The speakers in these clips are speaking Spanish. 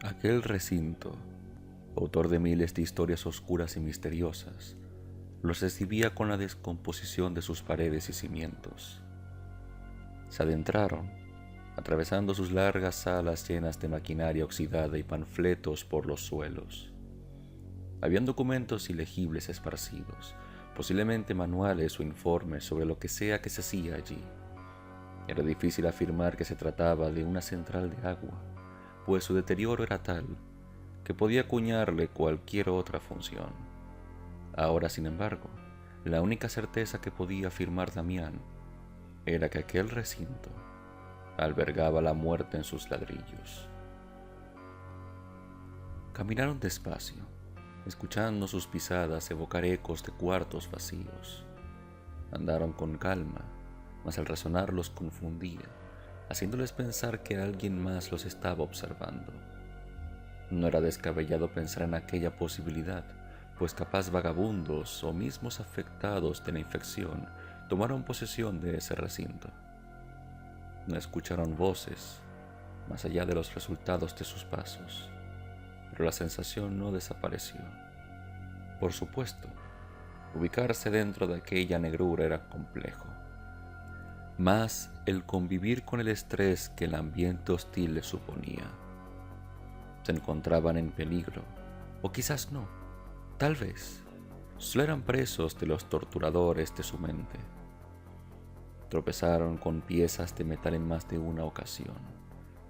Aquel recinto, autor de miles de historias oscuras y misteriosas, los recibía con la descomposición de sus paredes y cimientos. Se adentraron, atravesando sus largas salas llenas de maquinaria oxidada y panfletos por los suelos. Habían documentos ilegibles esparcidos, posiblemente manuales o informes sobre lo que sea que se hacía allí. Era difícil afirmar que se trataba de una central de agua, pues su deterioro era tal que podía acuñarle cualquier otra función. Ahora, sin embargo, la única certeza que podía afirmar Damián era que aquel recinto albergaba la muerte en sus ladrillos. Caminaron despacio, escuchando sus pisadas evocar ecos de cuartos vacíos. Andaron con calma, mas al resonar los confundía, haciéndoles pensar que alguien más los estaba observando. No era descabellado pensar en aquella posibilidad, pues capaz vagabundos o mismos afectados de la infección tomaron posesión de ese recinto. No escucharon voces, más allá de los resultados de sus pasos, pero la sensación no desapareció. Por supuesto, ubicarse dentro de aquella negrura era complejo, más el convivir con el estrés que el ambiente hostil les suponía. Se encontraban en peligro, o quizás no, tal vez solo eran presos de los torturadores de su mente. Tropezaron con piezas de metal en más de una ocasión,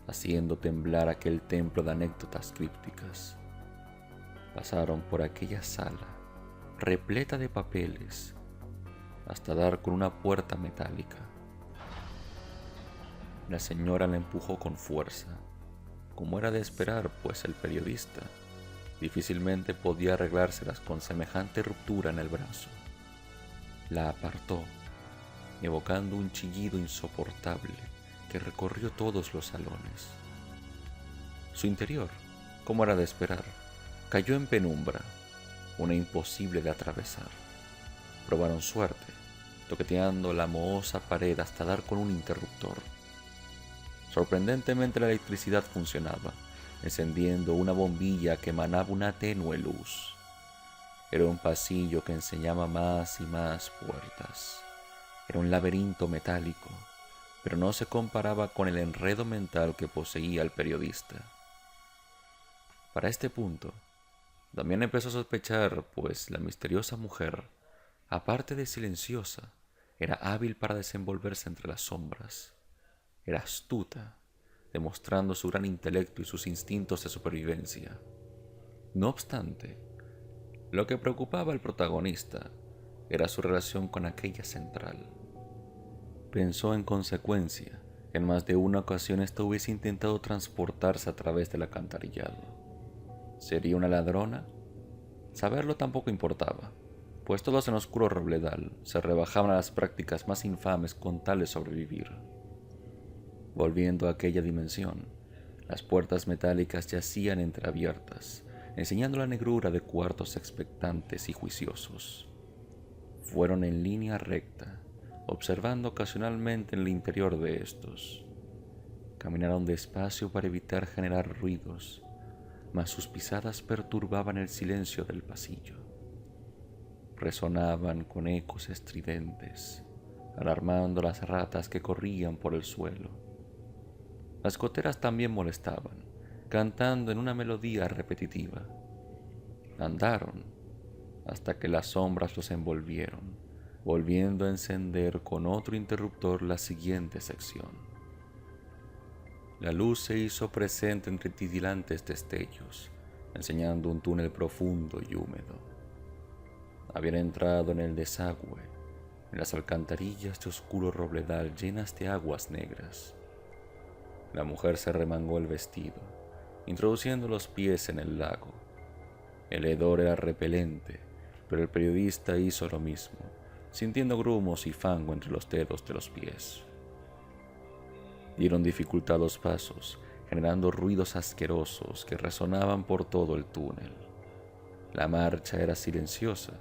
haciendo temblar aquel templo de anécdotas crípticas. Pasaron por aquella sala, repleta de papeles, hasta dar con una puerta metálica. La señora la empujó con fuerza, como era de esperar, pues el periodista difícilmente podía arreglárselas con semejante ruptura en el brazo. La apartó, evocando un chillido insoportable que recorrió todos los salones. Su interior, como era de esperar, cayó en penumbra, una imposible de atravesar. Probaron suerte, toqueteando la mohosa pared hasta dar con un interruptor. Sorprendentemente la electricidad funcionaba, encendiendo una bombilla que emanaba una tenue luz. Era un pasillo que enseñaba más y más puertas. Era un laberinto metálico, pero no se comparaba con el enredo mental que poseía el periodista. Para este punto, Damián empezó a sospechar, pues la misteriosa mujer, aparte de silenciosa, era hábil para desenvolverse entre las sombras. Era astuta, demostrando su gran intelecto y sus instintos de supervivencia. No obstante, lo que preocupaba al protagonista era su relación con aquella central. Pensó en consecuencia que en más de una ocasión ésta hubiese intentado transportarse a través del alcantarillado. ¿Sería una ladrona? Saberlo tampoco importaba, pues todos en oscuro Robledal se rebajaban a las prácticas más infames con tal de sobrevivir. Volviendo a aquella dimensión, las puertas metálicas yacían entreabiertas, enseñando la negrura de cuartos expectantes y juiciosos. Fueron en línea recta, observando ocasionalmente en el interior de estos. Caminaron despacio para evitar generar ruidos, mas sus pisadas perturbaban el silencio del pasillo. Resonaban con ecos estridentes, alarmando las ratas que corrían por el suelo. Las goteras también molestaban, cantando en una melodía repetitiva. Andaron hasta que las sombras los envolvieron, volviendo a encender con otro interruptor la siguiente sección. La luz se hizo presente entre titilantes destellos, enseñando un túnel profundo y húmedo. Habían entrado en el desagüe, en las alcantarillas de oscuro Robledal llenas de aguas negras. La mujer se remangó el vestido, introduciendo los pies en el lago. El hedor era repelente, pero el periodista hizo lo mismo, sintiendo grumos y fango entre los dedos de los pies. Dieron dificultados pasos, generando ruidos asquerosos que resonaban por todo el túnel. La marcha era silenciosa,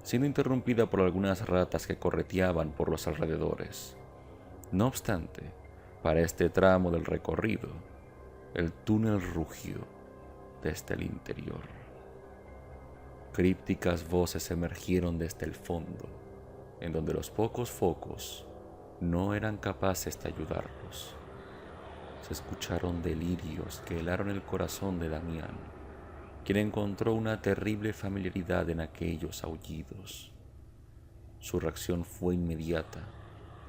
siendo interrumpida por algunas ratas que correteaban por los alrededores. No obstante, para este tramo del recorrido, el túnel rugió, desde el interior. Crípticas voces emergieron desde el fondo, en donde los pocos focos no eran capaces de ayudarlos. Se escucharon delirios que helaron el corazón de Damián, quien encontró una terrible familiaridad en aquellos aullidos. Su reacción fue inmediata.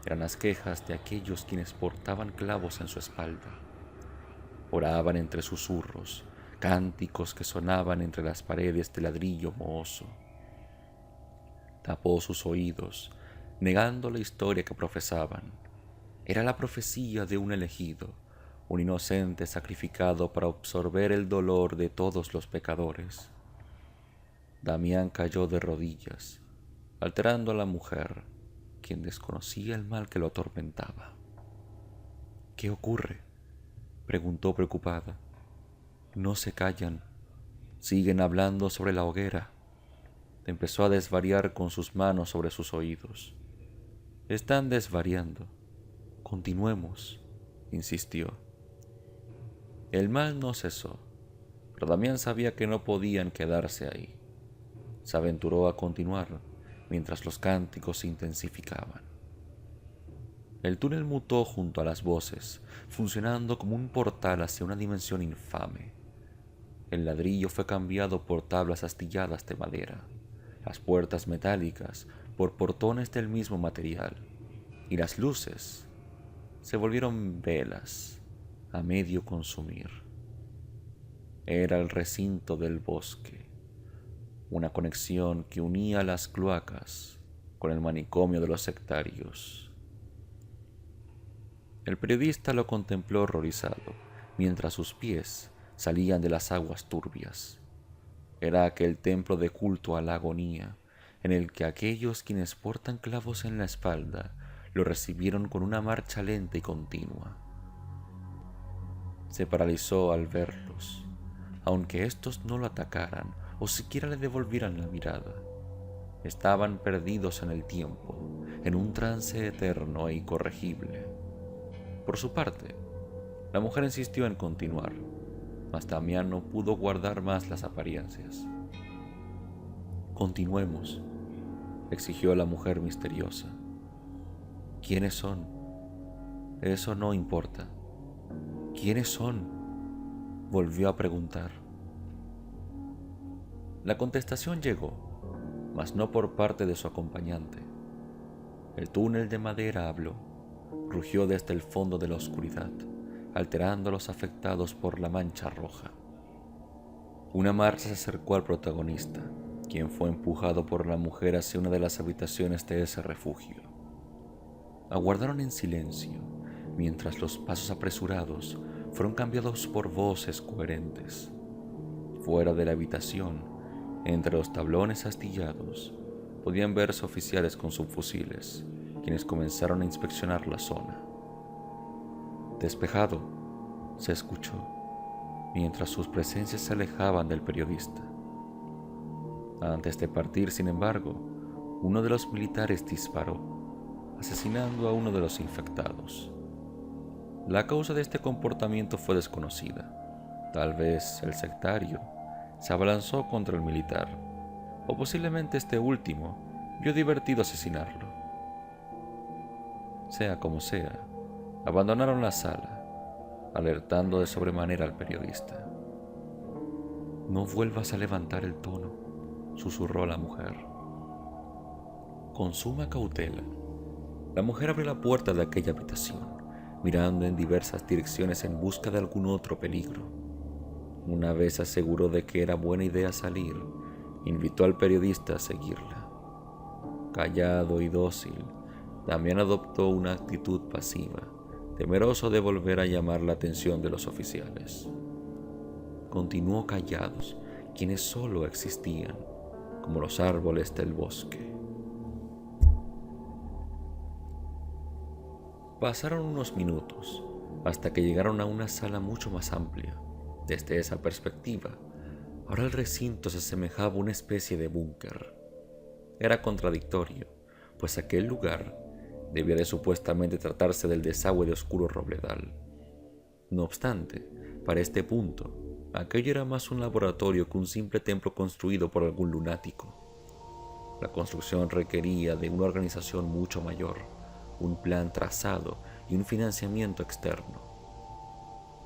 Eran las quejas de aquellos quienes portaban clavos en su espalda. Oraban entre susurros, cánticos que sonaban entre las paredes de ladrillo mohoso. Tapó sus oídos, negando la historia que profesaban. Era la profecía de un elegido, un inocente sacrificado para absorber el dolor de todos los pecadores. Damián cayó de rodillas, alterando a la mujer, quien desconocía el mal que lo atormentaba. «¿Qué ocurre?», preguntó preocupada. «No se callan, siguen hablando sobre la hoguera». Empezó a desvariar con sus manos sobre sus oídos. «Están desvariando. Continuemos», insistió. El mal no cesó, pero Damián sabía que no podían quedarse ahí. Se aventuró a continuar mientras los cánticos se intensificaban. El túnel mutó junto a las voces, funcionando como un portal hacia una dimensión infame. El ladrillo fue cambiado por tablas astilladas de madera, las puertas metálicas por portones del mismo material, y las luces se volvieron velas a medio consumir. Era el recinto del bosque, una conexión que unía las cloacas con el manicomio de los sectarios. El periodista lo contempló horrorizado, mientras sus pies salían de las aguas turbias. Era aquel templo de culto a la agonía, en el que aquellos quienes portan clavos en la espalda lo recibieron con una marcha lenta y continua. Se paralizó al verlos, aunque éstos no lo atacaran o siquiera le devolvieran la mirada. Estaban perdidos en el tiempo, en un trance eterno e incorregible. Por su parte, la mujer insistió en continuar, mas Damián no pudo guardar más las apariencias. «Continuemos», exigió la mujer misteriosa. «¿Quiénes son?». «Eso no importa». «¿Quiénes son?», volvió a preguntar. La contestación llegó, mas no por parte de su acompañante. El túnel de madera habló, rugió desde el fondo de la oscuridad, alterando a los afectados por la mancha roja. Una marcha se acercó al protagonista, quien fue empujado por la mujer hacia una de las habitaciones de ese refugio. Aguardaron en silencio, mientras los pasos apresurados fueron cambiados por voces coherentes. Fuera de la habitación, entre los tablones astillados, podían verse oficiales con subfusiles, quienes comenzaron a inspeccionar la zona. «Despejado», se escuchó, mientras sus presencias se alejaban del periodista. Antes de partir, sin embargo, uno de los militares disparó, asesinando a uno de los infectados. La causa de este comportamiento fue desconocida. Tal vez el sectario se abalanzó contra el militar, o posiblemente este último vio divertido asesinarlo. Sea como sea, abandonaron la sala, alertando de sobremanera al periodista. «No vuelvas a levantar el tono», susurró la mujer. Con suma cautela, la mujer abrió la puerta de aquella habitación, mirando en diversas direcciones en busca de algún otro peligro. Una vez se aseguró de que era buena idea salir, invitó al periodista a seguirla. Callado y dócil, Damián adoptó una actitud pasiva, temeroso de volver a llamar la atención de los oficiales. Continuó callados, quienes solo existían, como los árboles del bosque. Pasaron unos minutos, hasta que llegaron a una sala mucho más amplia. Desde esa perspectiva, ahora el recinto se asemejaba a una especie de búnker. Era contradictorio, pues aquel lugar debía de supuestamente tratarse del desagüe de oscuro robledal. No obstante, para este punto, Aquello era más un laboratorio que un simple templo construido por algún lunático. La construcción requería de una organización mucho mayor, un plan trazado y un financiamiento externo.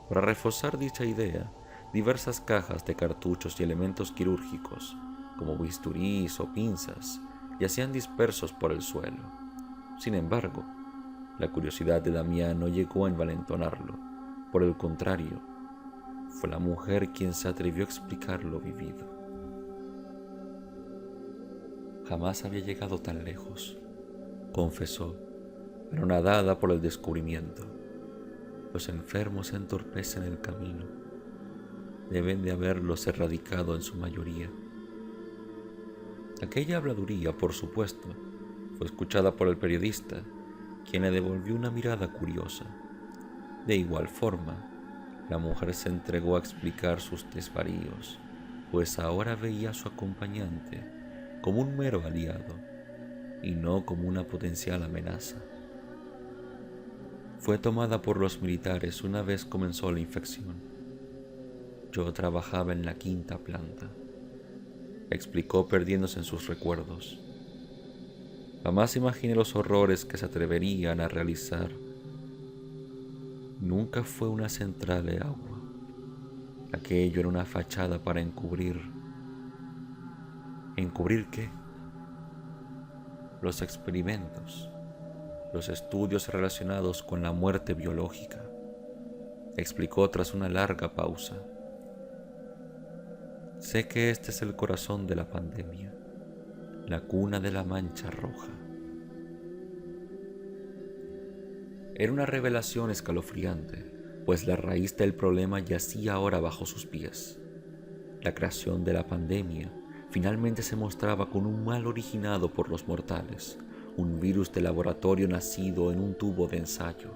Para reforzar dicha idea, diversas cajas de cartuchos y elementos quirúrgicos, como bisturís o pinzas, yacían dispersos por el suelo. Sin embargo, la curiosidad de Damián no llegó a envalentonarlo. Por el contrario, fue la mujer quien se atrevió a explicar lo vivido. Jamás había llegado tan lejos, confesó, anonadada por el descubrimiento. Los enfermos se entorpecen el camino. Deben de haberlos erradicado en su mayoría. Aquella habladuría, por supuesto, fue escuchada por el periodista, quien le devolvió una mirada curiosa. De igual forma, la mujer se entregó a explicar sus desvaríos, pues ahora veía a su acompañante como un mero aliado y no como una potencial amenaza. Fue tomada por los militares una vez comenzó la infección. Yo trabajaba en la 5ª planta, explicó perdiéndose en sus recuerdos. Jamás imaginé los horrores que se atreverían a realizar. Nunca fue una central de agua. Aquello era una fachada para encubrir. ¿Encubrir qué? Los experimentos, los estudios relacionados con la muerte biológica, explicó tras una larga pausa. Sé que este es el corazón de la pandemia, la cuna de la mancha roja. Era una revelación escalofriante, pues la raíz del problema yacía ahora bajo sus pies. La creación de la pandemia finalmente se mostraba con un mal originado por los mortales, un virus de laboratorio nacido en un tubo de ensayo.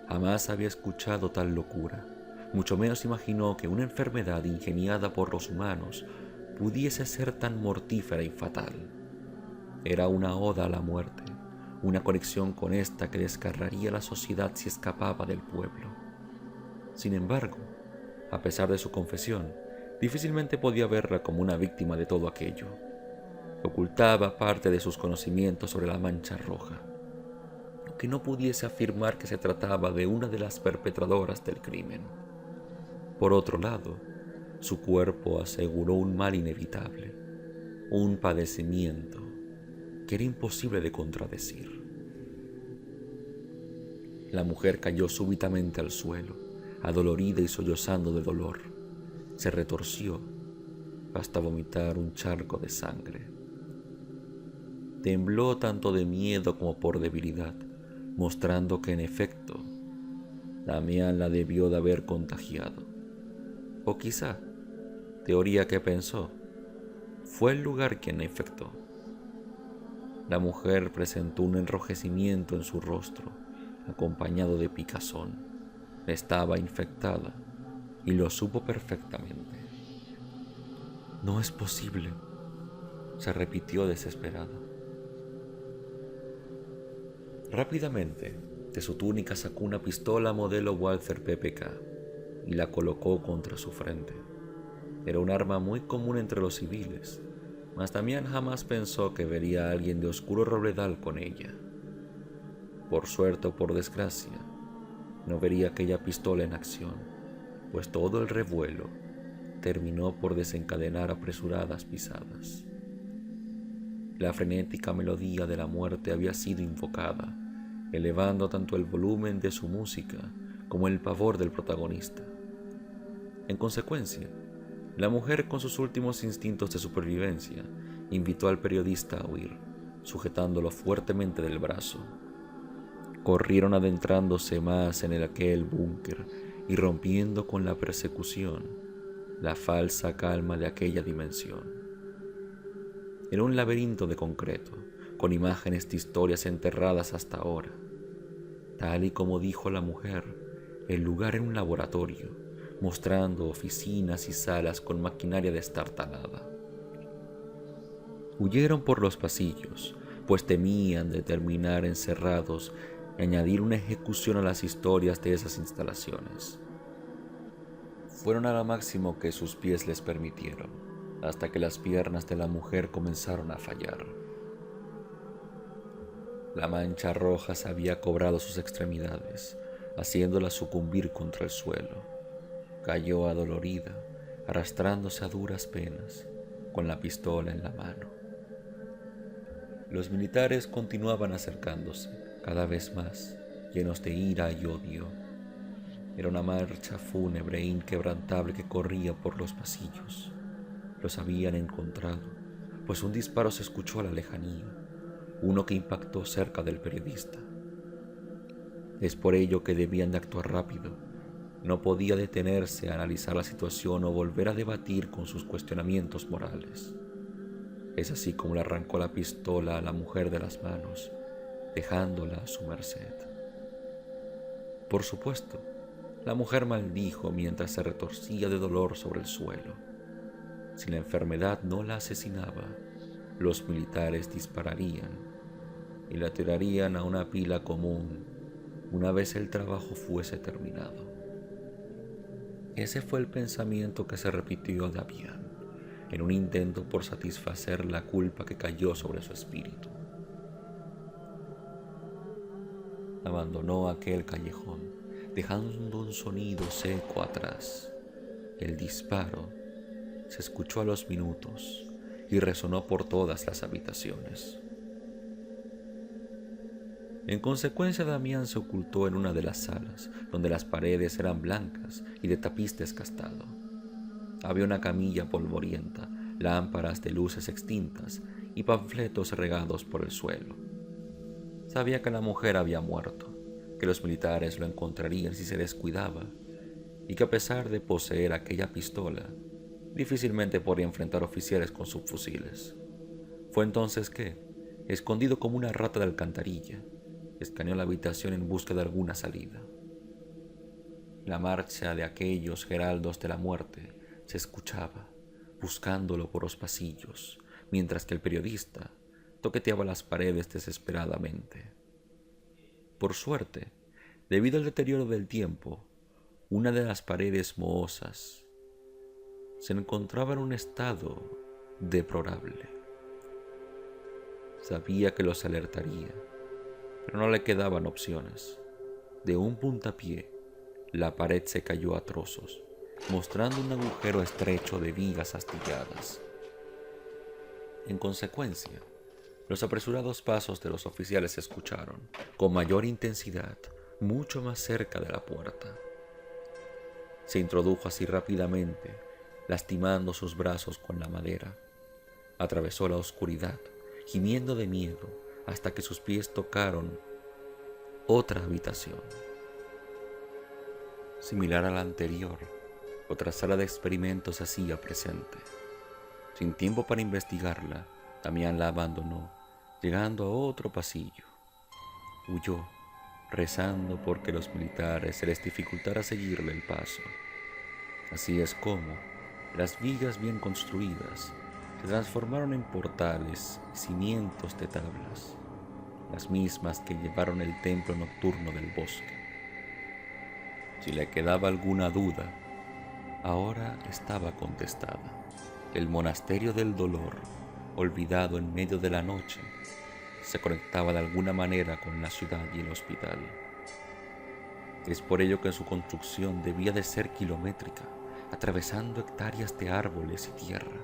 Jamás había escuchado tal locura, mucho menos imaginó que una enfermedad ingeniada por los humanos pudiese ser tan mortífera y fatal. Era una oda a la muerte, una conexión con esta que desgarraría la sociedad si escapaba del pueblo. Sin embargo, a pesar de su confesión, difícilmente podía verla como una víctima de todo aquello. Ocultaba parte de sus conocimientos sobre la mancha roja, aunque no pudiese afirmar que se trataba de una de las perpetradoras del crimen. Por otro lado, su cuerpo aseguró un mal inevitable, un padecimiento que era imposible de contradecir. La mujer cayó súbitamente al suelo, adolorida y sollozando de dolor. Se retorció hasta vomitar un charco de sangre. Tembló tanto de miedo como por debilidad, mostrando que en efecto Damián la debió de haber contagiado. O quizá, teoría que pensó, fue el lugar quien la infectó. La mujer presentó un enrojecimiento en su rostro, acompañado de picazón. Estaba infectada y lo supo perfectamente. No es posible, se repitió desesperada. Rápidamente, de su túnica sacó una pistola modelo Walther PPK y la colocó contra su frente. Era un arma muy común entre los civiles, mas Damián jamás pensó que vería a alguien de oscuro robledal con ella. Por suerte o por desgracia, no vería aquella pistola en acción, pues todo el revuelo terminó por desencadenar apresuradas pisadas. La frenética melodía de la muerte había sido invocada, elevando tanto el volumen de su música como el pavor del protagonista. En consecuencia, la mujer, con sus últimos instintos de supervivencia, invitó al periodista a huir, sujetándolo fuertemente del brazo. Corrieron adentrándose más en aquel búnker y rompiendo con la persecución, la falsa calma de aquella dimensión. Era un laberinto de concreto, con imágenes de historias enterradas hasta ahora. Tal y como dijo la mujer, el lugar era un laboratorio, mostrando oficinas y salas con maquinaria destartalada. Huyeron por los pasillos, pues temían de terminar encerrados y añadir una ejecución a las historias de esas instalaciones. Fueron a lo máximo que sus pies les permitieron, hasta que las piernas de la mujer comenzaron a fallar. La mancha roja se había cobrado sus extremidades, haciéndola sucumbir contra el suelo. Cayó adolorida, arrastrándose a duras penas, con la pistola en la mano. Los militares continuaban acercándose, cada vez más, llenos de ira y odio. Era una marcha fúnebre e inquebrantable que corría por los pasillos. Los habían encontrado, pues un disparo se escuchó a la lejanía, uno que impactó cerca del periodista. Es por ello que debían de actuar rápido. No podía detenerse a analizar la situación o volver a debatir con sus cuestionamientos morales. Es así como le arrancó la pistola a la mujer de las manos, dejándola a su merced. Por supuesto, la mujer maldijo mientras se retorcía de dolor sobre el suelo. Si la enfermedad no la asesinaba, los militares dispararían y la tirarían a una pila común una vez el trabajo fuese terminado. Ese fue el pensamiento que se repitió a Damián, en un intento por satisfacer la culpa que cayó sobre su espíritu. Abandonó aquel callejón, dejando un sonido seco atrás. El disparo se escuchó a los minutos y resonó por todas las habitaciones. En consecuencia, Damián se ocultó en una de las salas, donde las paredes eran blancas y de tapiz desgastado. Había una camilla polvorienta, lámparas de luces extintas y panfletos regados por el suelo. Sabía que la mujer había muerto, que los militares lo encontrarían si se descuidaba, y que a pesar de poseer aquella pistola, difícilmente podría enfrentar oficiales con subfusiles. Fue entonces que, escondido como una rata de alcantarilla, escaneó la habitación en busca de alguna salida. La marcha de aquellos heraldos de la muerte se escuchaba, buscándolo por los pasillos, mientras que el periodista toqueteaba las paredes desesperadamente. Por suerte, debido al deterioro del tiempo, una de las paredes mohosas se encontraba en un estado deplorable. Sabía que los alertaría, pero no le quedaban opciones. De un puntapié, la pared se cayó a trozos, mostrando un agujero estrecho de vigas astilladas. En consecuencia, los apresurados pasos de los oficiales se escucharon, con mayor intensidad, mucho más cerca de la puerta. Se introdujo así rápidamente, lastimando sus brazos con la madera. Atravesó la oscuridad, gimiendo de miedo, hasta que sus pies tocaron otra habitación. Similar a la anterior, otra sala de experimentos se hacía presente. Sin tiempo para investigarla, Damián la abandonó, llegando a otro pasillo. Huyó, rezando porque los militares se les dificultara seguirle el paso. Así es como las vigas bien construidas se transformaron en portales y cimientos de tablas, las mismas que llevaron el templo nocturno del bosque. Si le quedaba alguna duda, ahora estaba contestada. El monasterio del dolor, olvidado en medio de la noche, se conectaba de alguna manera con la ciudad y el hospital. Es por ello que su construcción debía de ser kilométrica, atravesando hectáreas de árboles y tierra.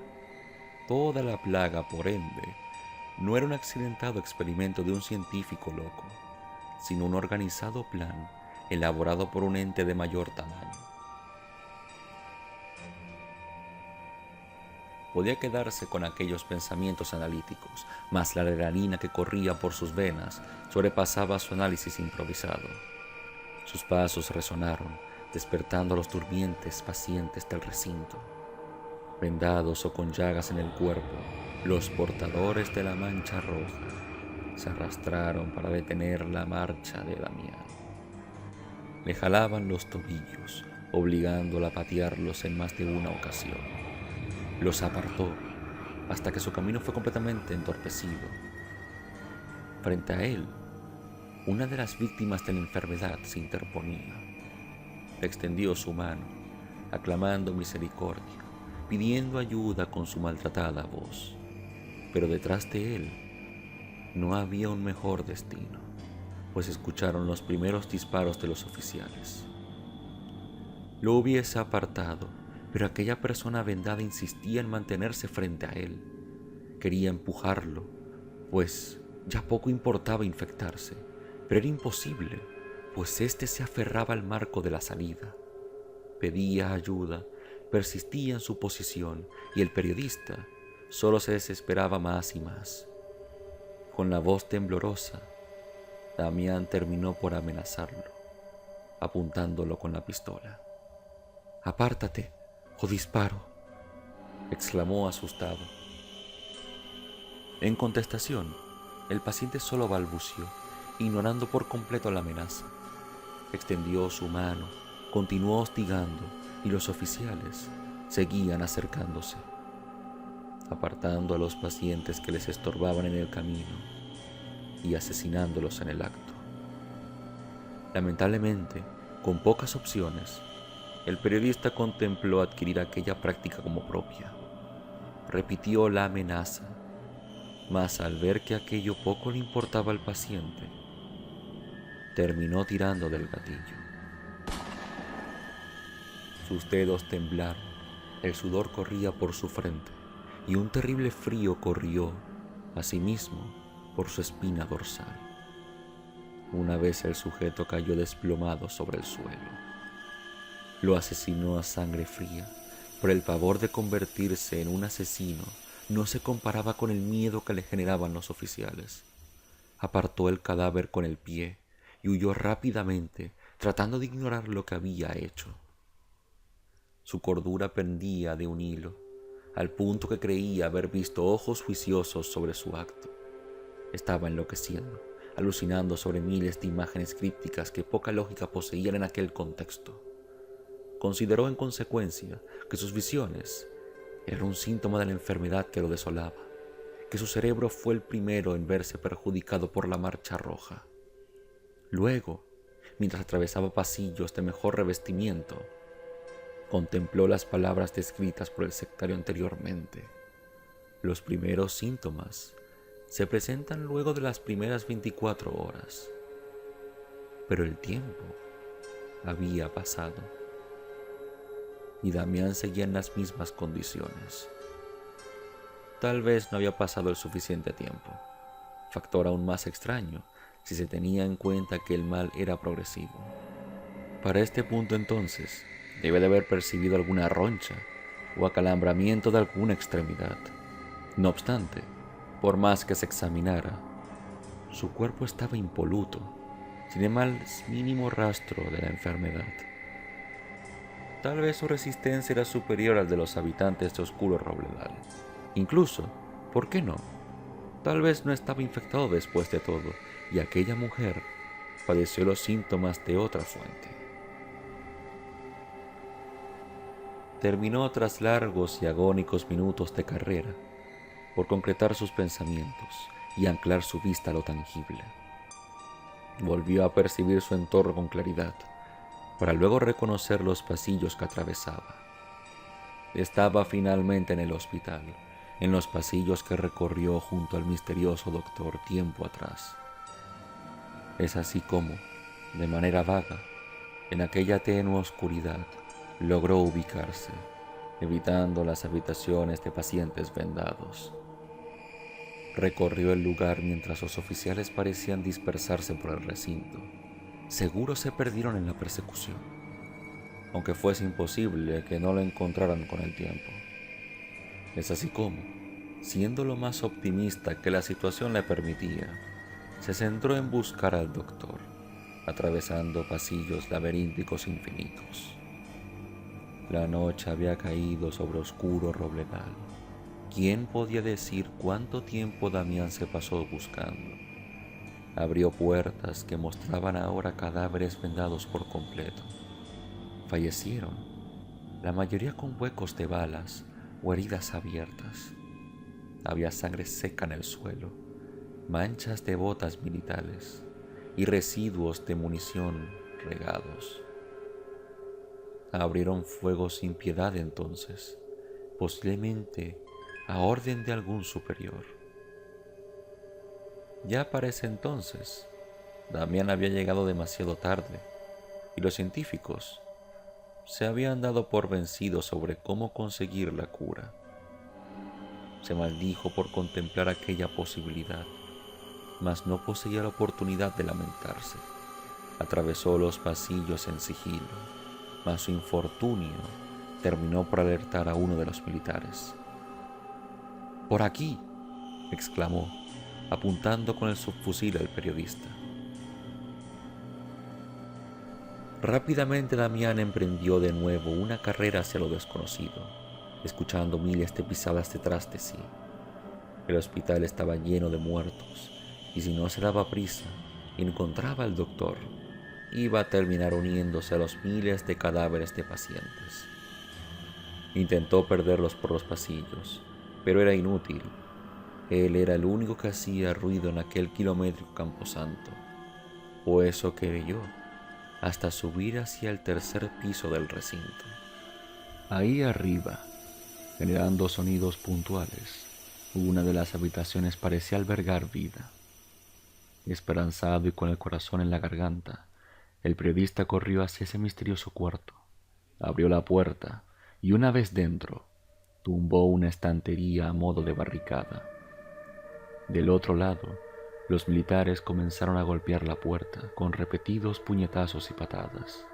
Toda la plaga, por ende, no era un accidentado experimento de un científico loco, sino un organizado plan elaborado por un ente de mayor tamaño. Podía quedarse con aquellos pensamientos analíticos, mas la adrenalina que corría por sus venas sobrepasaba su análisis improvisado. Sus pasos resonaron, despertando a los durmientes pacientes del recinto. Vendados o con llagas en el cuerpo, los portadores de la mancha roja se arrastraron para detener la marcha de Damián. Le jalaban los tobillos, obligándola a patearlos en más de una ocasión. Los apartó hasta que su camino fue completamente entorpecido. Frente a él, una de las víctimas de la enfermedad se interponía. Le extendió su mano, aclamando misericordia, pidiendo ayuda con su maltratada voz. Pero detrás de él no había un mejor destino, pues escucharon los primeros disparos de los oficiales. Lo hubiese apartado, pero aquella persona vendada insistía en mantenerse frente a él. Quería empujarlo, pues ya poco importaba infectarse, pero era imposible, pues éste se aferraba al marco de la salida. Pedía ayuda, persistía en su posición, y el periodista solo se desesperaba más y más. Con la voz temblorosa, Damián terminó por amenazarlo, apuntándolo con la pistola. «Apártate, o disparo», exclamó asustado. En contestación, el paciente solo balbuceó, ignorando por completo la amenaza. Extendió su mano, continuó hostigando, y los oficiales seguían acercándose, apartando a los pacientes que les estorbaban en el camino y asesinándolos en el acto. Lamentablemente, con pocas opciones, el periodista contempló adquirir aquella práctica como propia. Repitió la amenaza, mas al ver que aquello poco le importaba al paciente, terminó tirando del gatillo. Sus dedos temblaron, el sudor corría por su frente y un terrible frío corrió, asimismo, por su espina dorsal. Una vez el sujeto cayó desplomado sobre el suelo. Lo asesinó a sangre fría, pero el pavor de convertirse en un asesino no se comparaba con el miedo que le generaban los oficiales. Apartó el cadáver con el pie y huyó rápidamente, tratando de ignorar lo que había hecho. Su cordura pendía de un hilo, al punto que creía haber visto ojos juiciosos sobre su acto. Estaba enloqueciendo, alucinando sobre miles de imágenes crípticas que poca lógica poseían en aquel contexto. Consideró en consecuencia que sus visiones eran un síntoma de la enfermedad que lo desolaba, que su cerebro fue el primero en verse perjudicado por la marcha roja. Luego, mientras atravesaba pasillos de mejor revestimiento, contempló las palabras descritas por el sectario anteriormente. Los primeros síntomas se presentan luego de las primeras 24 horas, pero el tiempo había pasado y Damián seguía en las mismas condiciones. Tal vez no había pasado el suficiente tiempo, factor aún más extraño si se tenía en cuenta que el mal era progresivo. Para este punto entonces, debe de haber percibido alguna roncha o acalambramiento de alguna extremidad. No obstante, por más que se examinara, su cuerpo estaba impoluto, sin el más mínimo rastro de la enfermedad. Tal vez su resistencia era superior al de los habitantes de Oscuro Robledal. Incluso, ¿por qué no? Tal vez no estaba infectado después de todo, y aquella mujer padeció los síntomas de otra fuente. Terminó tras largos y agónicos minutos de carrera por concretar sus pensamientos y anclar su vista a lo tangible. Volvió a percibir su entorno con claridad, para luego reconocer los pasillos que atravesaba. Estaba finalmente en el hospital, en los pasillos que recorrió junto al misterioso doctor tiempo atrás. Es así como, de manera vaga, en aquella tenue oscuridad, logró ubicarse, evitando las habitaciones de pacientes vendados. Recorrió el lugar mientras los oficiales parecían dispersarse por el recinto. Seguro se perdieron en la persecución, aunque fuese imposible que no lo encontraran con el tiempo. Es así como, siendo lo más optimista que la situación le permitía, se centró en buscar al doctor, atravesando pasillos laberínticos infinitos. La noche había caído sobre Oscuro Robledal. ¿Quién podía decir cuánto tiempo Damián se pasó buscando? Abrió puertas que mostraban ahora cadáveres vendados por completo. Fallecieron, la mayoría con huecos de balas o heridas abiertas. Había sangre seca en el suelo, manchas de botas militares y residuos de munición regados. abrieron fuego sin piedad entonces, posiblemente a orden de algún superior. Ya para ese entonces, Damián había llegado demasiado tarde y los científicos se habían dado por vencidos sobre cómo conseguir la cura. Se maldijo por contemplar aquella posibilidad, mas no poseía la oportunidad de lamentarse. Atravesó los pasillos en sigilo, mas su infortunio terminó por alertar a uno de los militares. «¡Por aquí!», exclamó, apuntando con el subfusil al periodista. Rápidamente Damián emprendió de nuevo una carrera hacia lo desconocido, escuchando miles de pisadas detrás de sí. El hospital estaba lleno de muertos, y si no se daba prisa y encontraba al doctor, iba a terminar uniéndose a los miles de cadáveres de pacientes. Intentó perderlos por los pasillos, pero era inútil. Él era el único que hacía ruido en aquel kilométrico camposanto, o eso creyó, hasta subir hacia el tercer piso del recinto. Ahí arriba, generando sonidos puntuales, una de las habitaciones parecía albergar vida. Esperanzado y con el corazón en la garganta, el periodista corrió hacia ese misterioso cuarto, abrió la puerta y una vez dentro, tumbó una estantería a modo de barricada. Del otro lado, los militares comenzaron a golpear la puerta con repetidos puñetazos y patadas.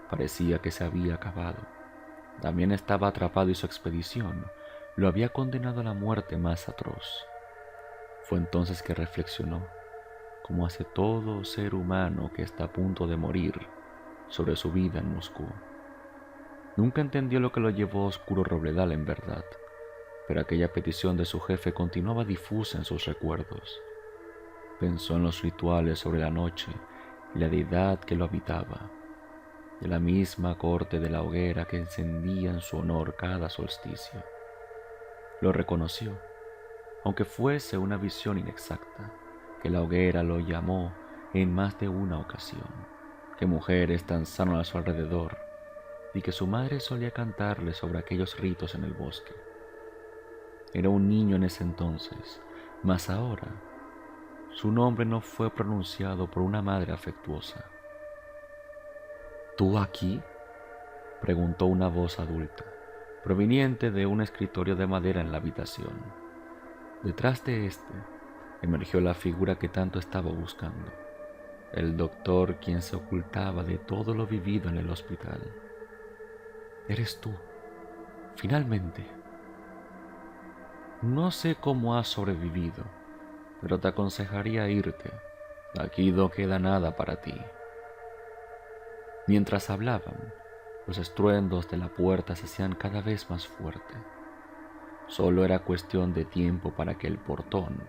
Parecía que se había acabado. Damián estaba atrapado y su expedición lo había condenado a la muerte más atroz. Fue entonces que reflexionó, como hace todo ser humano que está a punto de morir, sobre su vida en Moscú. Nunca entendió lo que lo llevó a Oscuro Robledal en verdad, pero aquella petición de su jefe continuaba difusa en sus recuerdos. Pensó en los rituales sobre la noche y la deidad que lo habitaba, de la misma corte de la hoguera que encendía en su honor cada solsticio. Lo reconoció, aunque fuese una visión inexacta, que la hoguera lo llamó en más de una ocasión, que mujeres danzaron a su alrededor y que su madre solía cantarle sobre aquellos ritos en el bosque. Era un niño en ese entonces, mas ahora su nombre no fue pronunciado por una madre afectuosa. «¿Tú aquí?», preguntó una voz adulta, proveniente de un escritorio de madera en la habitación. Detrás de este emergió la figura que tanto estaba buscando, el doctor, quien se ocultaba de todo lo vivido en el hospital. «Eres tú, finalmente. No sé cómo has sobrevivido, pero te aconsejaría irte. Aquí no queda nada para ti». Mientras hablaban, los estruendos de la puerta se hacían cada vez más fuertes. Solo era cuestión de tiempo para que el portón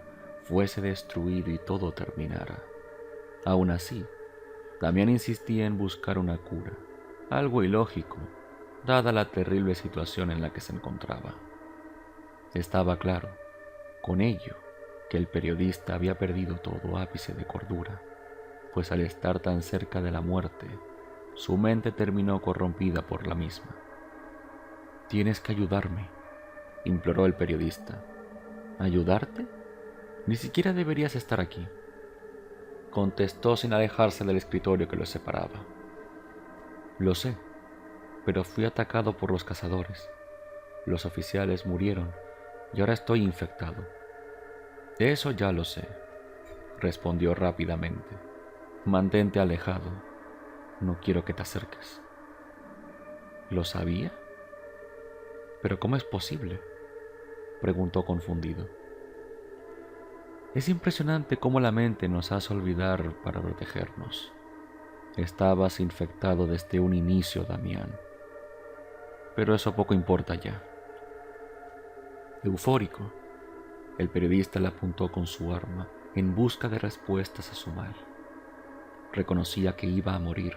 fuese destruido y todo terminara. Aún así, Damián insistía en buscar una cura, algo ilógico, dada la terrible situación en la que se encontraba. Estaba claro, con ello, que el periodista había perdido todo ápice de cordura, pues al estar tan cerca de la muerte, su mente terminó corrompida por la misma. «Tienes que ayudarme», imploró el periodista. «¿Ayudarte? Ni siquiera deberías estar aquí», contestó sin alejarse del escritorio que los separaba. «Lo sé, pero fui atacado por los cazadores. Los oficiales murieron y ahora estoy infectado». «Eso ya lo sé», respondió rápidamente. «Mantente alejado. No quiero que te acerques». «¿Lo sabía? ¿Pero cómo es posible?», preguntó confundido. «Es impresionante cómo la mente nos hace olvidar para protegernos. Estabas infectado desde un inicio, Damián. Pero eso poco importa ya». Eufórico, el periodista le apuntó con su arma en busca de respuestas a su mal. Reconocía que iba a morir,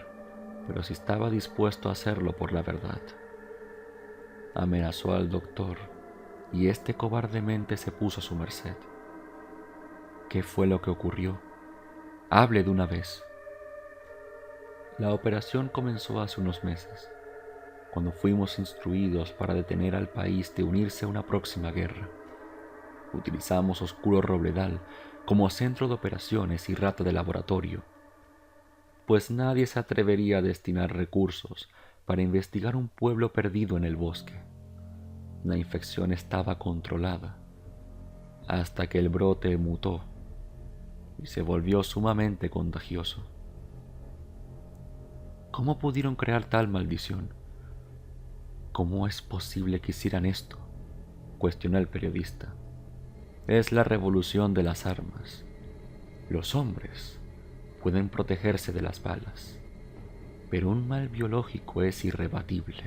pero si estaba dispuesto a hacerlo por la verdad. Amenazó al doctor y éste cobardemente se puso a su merced. ¿Qué fue lo que ocurrió? Hable de una vez. La operación comenzó hace unos meses. cuando fuimos instruidos para detener al país de unirse a una próxima guerra. Utilizamos Oscuro Robledal como centro de operaciones y rata de laboratorio, pues nadie se atrevería a destinar recursos para investigar un pueblo perdido en el bosque. La infección estaba controlada, hasta que el brote mutó y se volvió sumamente contagioso. ¿Cómo pudieron crear tal maldición? ¿Cómo es posible que hicieran esto?, cuestionó el periodista. Es la revolución de las armas. Los hombres pueden protegerse de las balas, pero un mal biológico es irrebatible.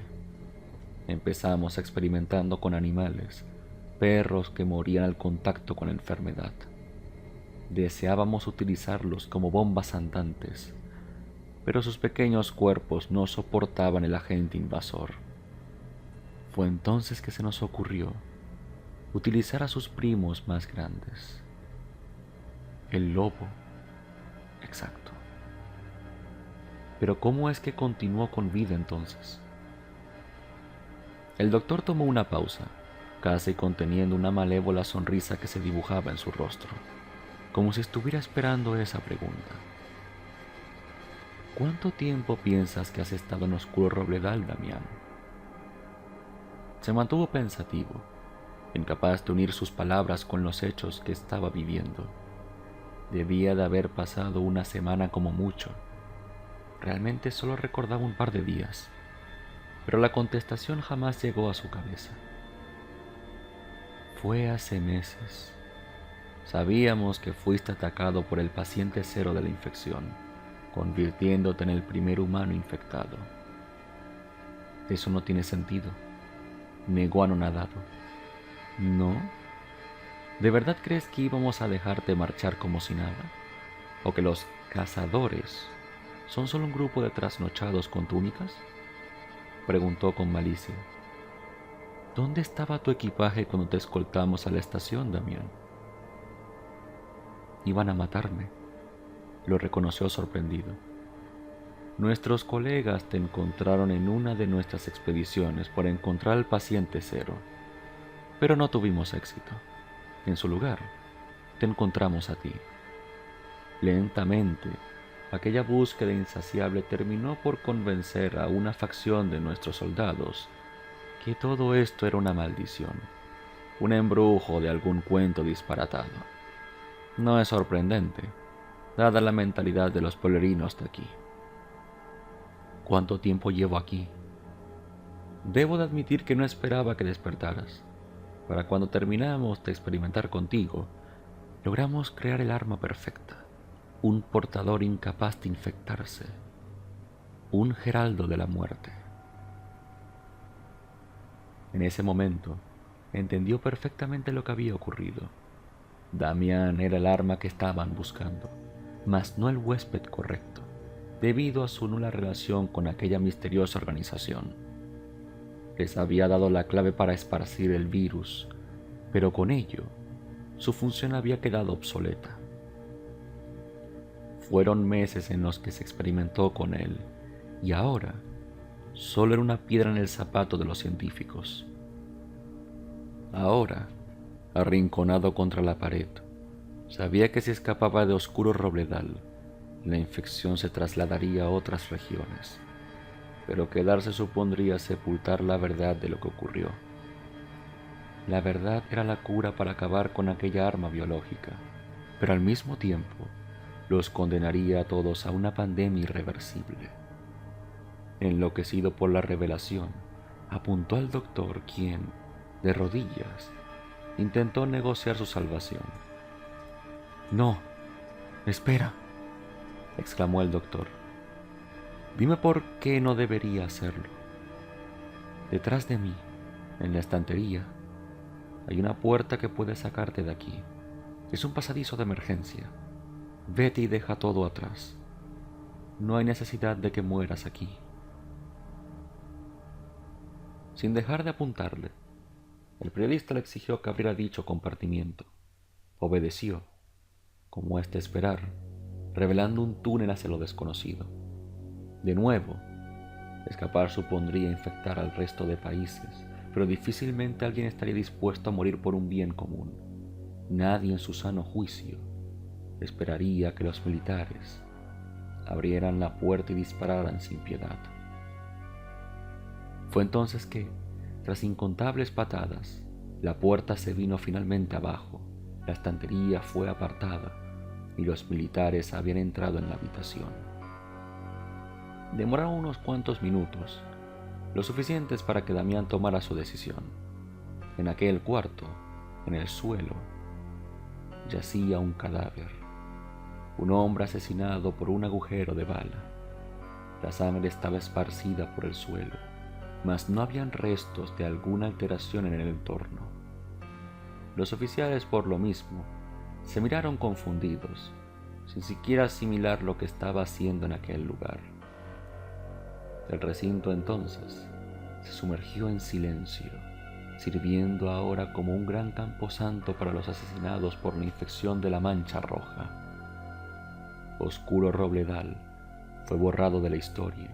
Empezamos experimentando con animales, perros que morían al contacto con la enfermedad. Deseábamos utilizarlos como bombas andantes, pero sus pequeños cuerpos no soportaban el agente invasor. Fue entonces que se nos ocurrió utilizar a sus primos más grandes. El lobo, exacto. Pero ¿cómo es que continuó con vida entonces? El doctor tomó una pausa, casi conteniendo una malévola sonrisa que se dibujaba en su rostro, como si estuviera esperando esa pregunta. ¿Cuánto tiempo piensas que has estado en Oscuro Robledal, Damián? Se mantuvo pensativo, incapaz de unir sus palabras con los hechos que estaba viviendo. Debía de haber pasado una semana como mucho. Realmente solo recordaba un par de días, pero la contestación jamás llegó a su cabeza. Fue hace meses. Sabíamos que fuiste atacado por el paciente cero de la infección, convirtiéndote en el primer humano infectado. Eso no tiene sentido, negó anonadado. ¿No? ¿De verdad crees que íbamos a dejarte marchar como si nada? ¿O que los cazadores son solo un grupo de trasnochados con túnicas?, preguntó con malicia. ¿Dónde estaba tu equipaje cuando te escoltamos a la estación, Damián? Iban a matarme, lo reconoció sorprendido. Nuestros colegas te encontraron en una de nuestras expediciones por encontrar al paciente cero, pero no tuvimos éxito. En su lugar, te encontramos a ti. Lentamente, aquella búsqueda insaciable terminó por convencer a una facción de nuestros soldados que todo esto era una maldición, un embrujo de algún cuento disparatado. No es sorprendente, dada la mentalidad de los pueblerinos de aquí. ¿Cuánto tiempo llevo aquí? Debo de admitir que no esperaba que despertaras. Para cuando terminamos de experimentar contigo, logramos crear el arma perfecta, un portador incapaz de infectarse, un heraldo de la muerte. En ese momento, entendió perfectamente lo que había ocurrido. Damián era el arma que estaban buscando, mas no el huésped correcto, debido a su nula relación con aquella misteriosa organización. Les había dado la clave para esparcir el virus, pero con ello, su función había quedado obsoleta. Fueron meses en los que se experimentó con él, y ahora solo era una piedra en el zapato de los científicos. Ahora, arrinconado contra la pared, sabía que si escapaba de Oscuro Robledal, la infección se trasladaría a otras regiones, pero quedarse supondría sepultar la verdad de lo que ocurrió. La verdad era la cura para acabar con aquella arma biológica, pero al mismo tiempo los condenaría a todos a una pandemia irreversible. Enloquecido por la revelación, apuntó al doctor, quien, de rodillas, intentó negociar su salvación. «No, espera», exclamó el doctor. «Dime por qué no debería hacerlo. Detrás de mí, en la estantería, hay una puerta que puede sacarte de aquí. Es un pasadizo de emergencia. Vete y deja todo atrás. No hay necesidad de que mueras aquí». Sin dejar de apuntarle, el periodista le exigió que abriera dicho compartimiento. Obedeció, como es de esperar, revelando un túnel hacia lo desconocido. De nuevo, Escapar supondría infectar al resto de países, pero difícilmente alguien estaría dispuesto a morir por un bien común. Nadie en su sano juicio esperaría que los militares abrieran la puerta y dispararan sin piedad. Fue entonces que, tras incontables patadas, la puerta se vino finalmente abajo, la estantería fue apartada y los militares habían entrado en la habitación. Demoraron unos cuantos minutos, lo suficientes para que Damián tomara su decisión. En aquel cuarto, en el suelo, yacía un cadáver, un hombre asesinado por un agujero de bala. La sangre estaba esparcida por el suelo, mas no habían restos de alguna alteración en el entorno. Los oficiales, por lo mismo, se miraron confundidos, sin siquiera asimilar lo que estaba haciendo en aquel lugar. El recinto entonces se sumergió en silencio, sirviendo ahora como un gran camposanto para los asesinados por la infección de la mancha roja. Oscuro Robledal fue borrado de la historia,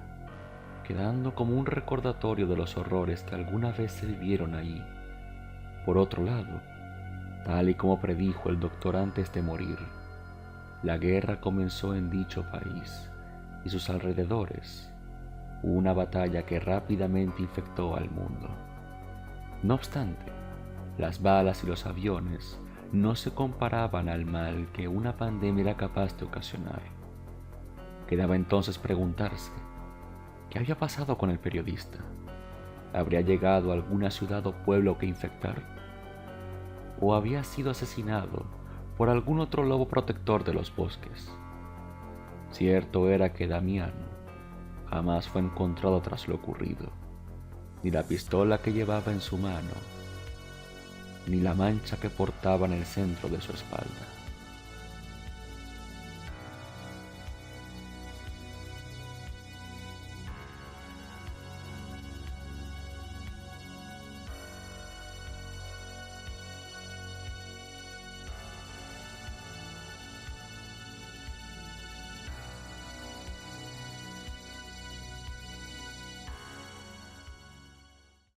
quedando como un recordatorio de los horrores que alguna vez se vivieron ahí. Por otro lado, tal y como predijo el doctor antes de morir, la guerra comenzó en dicho país y sus alrededores, una batalla que rápidamente infectó al mundo. No obstante, las balas y los aviones no se comparaban al mal que una pandemia era capaz de ocasionar. Quedaba entonces preguntarse, ¿qué había pasado con el periodista? ¿Habría llegado a alguna ciudad o pueblo que infectar? ¿O había sido asesinado por algún otro lobo protector de los bosques? Cierto era que Damián jamás fue encontrado tras lo ocurrido, ni la pistola que llevaba en su mano, ni la mancha que portaba en el centro de su espalda.